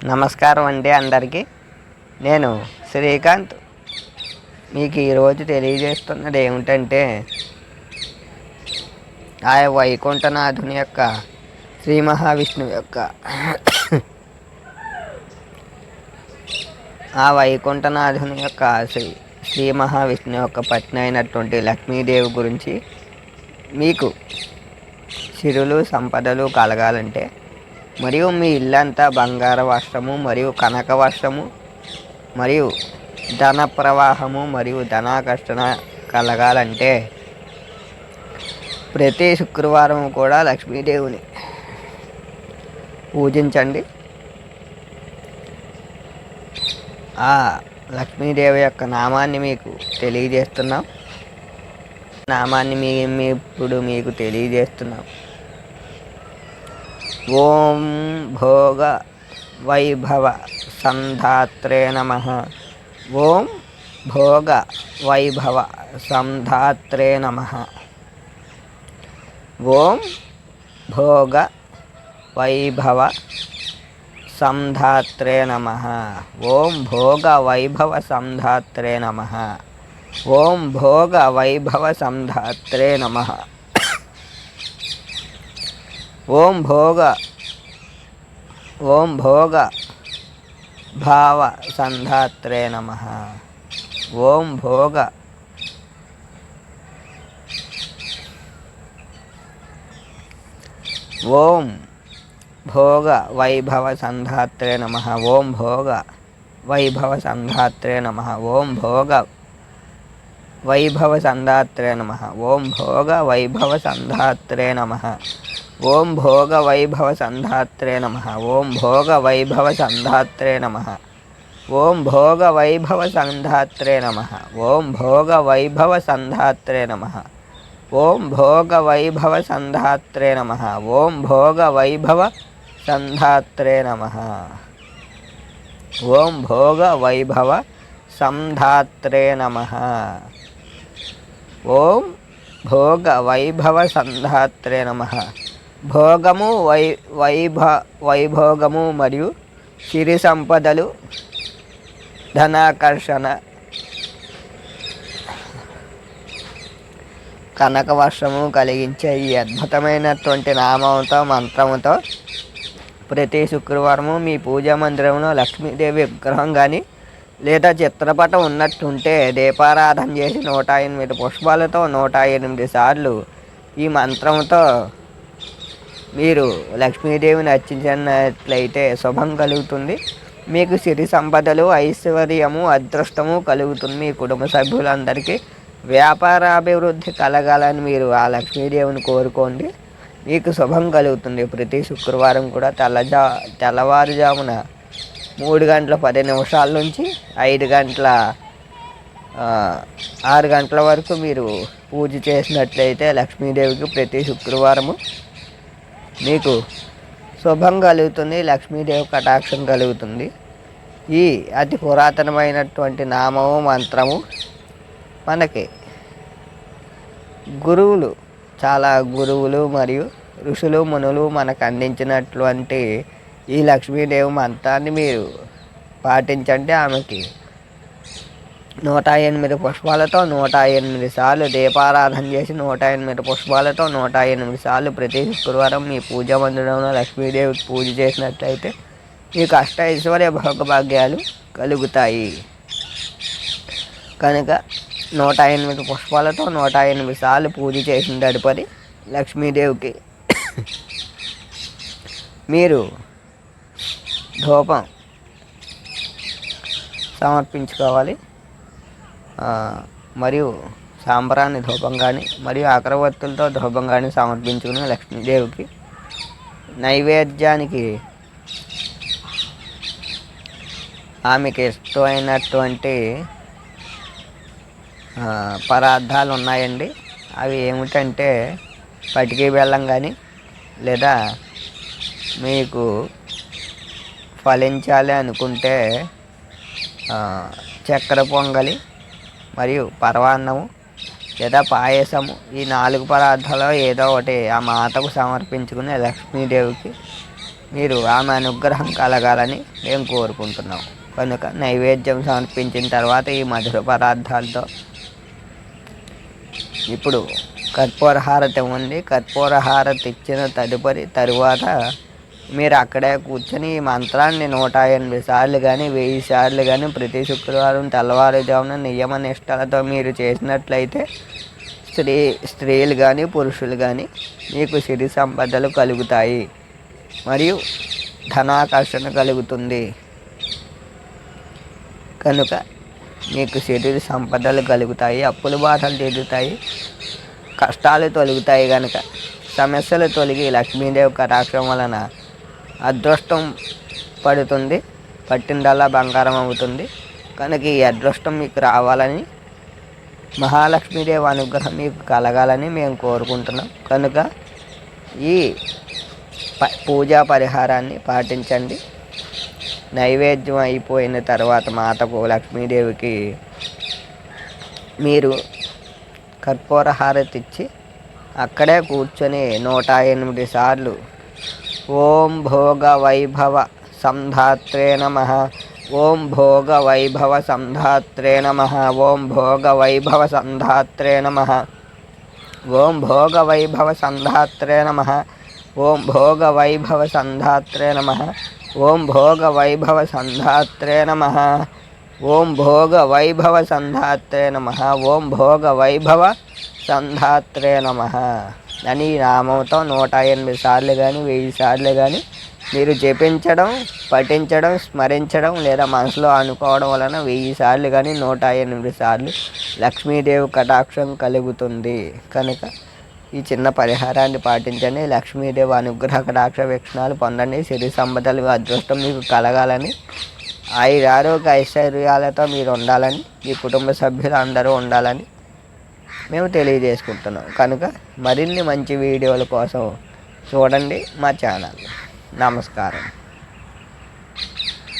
నమస్కారం అండి అందరికీ. నేను శ్రీకాంత్. మీకు ఈరోజు తెలియజేస్తున్నది ఏమిటంటే, ఆ వైకుంఠనాథుని యొక్క శ్రీ మహావిష్ణువు యొక్క ఆ వైకుంఠనాథుని యొక్క శ్రీ మహావిష్ణువు యొక్క పత్ని అయినటువంటి లక్ష్మీదేవి గురించి మీకు సిరులు సంపదలు కలగాలంటే, మరియు మీ ఇల్లంతా బంగార వర్షము మరియు కనక వర్షము మరియు ధన ప్రవాహము మరియు ధనాకర్షణ కలగాలంటే ప్రతి శుక్రవారం కూడా లక్ష్మీదేవిని పూజించండి. ఆ లక్ష్మీదేవి యొక్క నామాన్ని మీకు తెలియజేస్తున్నాం. నామాన్ని ఇప్పుడు మీకు తెలియజేస్తున్నాం. ఓం భోగ వైభవ సంధాత్రే నమః. ఓం భోగ వైభవ సంధాత్రే నమః. ఓం భోగ వైభవ సంధాత్రే నమః. ఓం భోగ వైభవ సంధాత్రే నమః. ఓం భోగ వైభవ సంధాత్రే నమః. ఓం భోగ భావ సంధాత్రే నమః. ఓం భోగ వైభవ సంధాత్రే నమః. ఓం భోగ వైభవ సంధాత్రే నమః. ఓం భోగ వైభవ సంధాత్రే నమః. ఓం భోగ వైభవ సంధాత్రే నమః. ఓం భోగ వైభవ సంధాత్రే నమః. ఓం భోగ వైభవ సంధాత్రే నమః. ఓం భోగ వైభవ సంధాత్రే నమః. ఓం భోగ వైభవ సంధాత్రే నమః. ఓం భోగ వైభవ సంధాత్రే నమః. ఓం భోగ వైభవ సంధాత్రే నమః. ఓం భోగ వైభవ సంధాత్రే నమః. ఓం భోగ వైభవ సంధాత్రే నమః. భోగము వైభోగము మరియు సిరి సంపదలు ధనాకర్షణ కనక వర్షము కలిగించే ఈ అద్భుతమైనటువంటి నామంతో మంత్రముతో ప్రతి శుక్రవారము మీ పూజా మందిరంలో లక్ష్మీదేవి విగ్రహం కానీ లేదా చిత్రపటం ఉన్నట్టుంటే దీపారాధన చేసి 108 పుష్పాలతో 108 సార్లు ఈ మంత్రంతో మీరు లక్ష్మీదేవిని అర్చించినట్లయితే శుభం కలుగుతుంది. మీకు సిరి సంపదలు ఐశ్వర్యము అదృష్టము కలుగుతుంది. మీ కుటుంబ సభ్యులందరికీ వ్యాపారాభివృద్ధి కలగాలని మీరు ఆ లక్ష్మీదేవిని కోరుకోండి. మీకు శుభం కలుగుతుంది. ప్రతి శుక్రవారం కూడా తెల్లవారుజామున 3:10 నుంచి 6 గంటల వరకు మీరు పూజ చేసినట్లయితే లక్ష్మీదేవికి ప్రతి శుక్రవారము మీకు శుభం కలుగుతుంది. లక్ష్మీదేవి కటాక్షం కలుగుతుంది. ఈ అతి పురాతనమైనటువంటి నామము మంత్రము మనకి గురువులు మరియు ఋషులు మునులు మనకు అందించినటువంటి ఈ లక్ష్మీదేవి మంత్రాన్ని మీరు పాటించండి. ఆమెకి 108 పుష్పాలతో 108 సార్లు దీపారాధన చేసి 108 పుష్పాలతో 108 సార్లు ప్రతి శుక్రవారం మీ పూజా మందిరంలో లక్ష్మీదేవికి పూజ చేసినట్లయితే మీకు అష్ట ఐశ్వర్య భోగభాగ్యాలు కలుగుతాయి. కనుక 108 పుష్పాలతో 108 సార్లు పూజ చేసిన తదుపరి లక్ష్మీదేవికి మీరు ధూపం సమర్పించుకోవాలి. మరియు సాంబ్రాణి ధూపం కానీ మరియు అగరవత్తులతో ధూపం కానీ సమర్పించుకుని లక్ష్మీదేవికి నైవేద్యానికి ఆమెకి ఇష్టమైనటువంటి పదార్థాలు ఉన్నాయండి. అవి ఏమిటంటే పటికి బెల్లం కానీ లేదా మీకు ఫలించాలి అనుకుంటే చక్కెర పొంగలి మరియు పరమాన్నము లేదా పాయసము, ఈ 4 పదార్థాలు ఏదో ఒకటి ఆ మాతకు సమర్పించుకుని లక్ష్మీదేవికి మీరు ఆమె అనుగ్రహం కలగాలని మేము కోరుకుంటున్నాం. కనుక నైవేద్యం సమర్పించిన తర్వాత ఈ మధుర పదార్థాలతో ఇప్పుడు కర్పూర హారతి ఉంది. కర్పూర హారతి ఇచ్చిన తరువాత మీరు అక్కడే కూర్చొని ఈ మంత్రాన్ని 108 సార్లు కానీ 1000 సార్లు కానీ ప్రతి శుక్రవారం తెల్లవారుజామున నియమ నిష్టలతో మీరు చేసినట్లయితే స్త్రీలు కానీ పురుషులు కానీ మీకు సిరి సంపదలు కలుగుతాయి మరియు ధనాకర్షణ కలుగుతుంది. కనుక మీకు సిరి సంపదలు కలుగుతాయి, అప్పుల బాధలు తీరుతాయి, కష్టాలు తొలగుతాయి. కనుక సమస్యలు తొలగి లక్ష్మీదేవి కటాక్షం వలన అదృష్టం పడుతుంది, పట్టిందల్లా బంగారం అవుతుంది. కనుక ఈ అదృష్టం మీకు రావాలని, మహాలక్ష్మీదేవి అనుగ్రహం మీకు కలగాలని మేము కోరుకుంటున్నాం. కనుక ఈ పూజా పరిహారాన్ని పాటించండి. నైవేద్యం అయిపోయిన తర్వాత మాతకు లక్ష్మీదేవికి మీరు కర్పూర హారతి ఇచ్చి అక్కడే కూర్చొని 108 సార్లు ఓం భోగ వైభవ సంధాత్రే నమః, ఓం భోగ వైభవ సంధాత్రే నమః, ఓం భోగ వైభవ సంధాత్రే నమః, ఓం భోగ వైభవ సంధాత్రే నమః, ఓం భోగ వైభవ సంధాత్రే నమః, ఓం భోగ వైభవ సంధాత్రే నమః, ఓం భోగ వైభవ సంధాత్రే నమః, ఓం భోగ వైభవ సంధాత్రే నమః అని నామంతో 108 సార్లు కానీ 1000 సార్లు కానీ మీరు జపించడం, పఠించడం, స్మరించడం లేదా మనసులో అనుకోవడం వలన 1000 సార్లు కానీ 108 సార్లు లక్ష్మీదేవి కటాక్షం కలుగుతుంది. కనుక ఈ చిన్న పరిహారాన్ని పాటించండి. లక్ష్మీదేవి అనుగ్రహ కటాక్ష వీక్షణాలు పొందండి. సిరి సంపదలు అదృష్టం మీకు కలగాలని, ఆరోగ్య ఐశ్వర్యాలతో మీరు ఉండాలని, మీ కుటుంబ సభ్యులు అందరూ ఉండాలని మేము తెలియజేసుకుంటున్నాం. కనుక మరిన్ని మంచి వీడియోల కోసం చూడండి మా ఛానల్. నమస్కారం.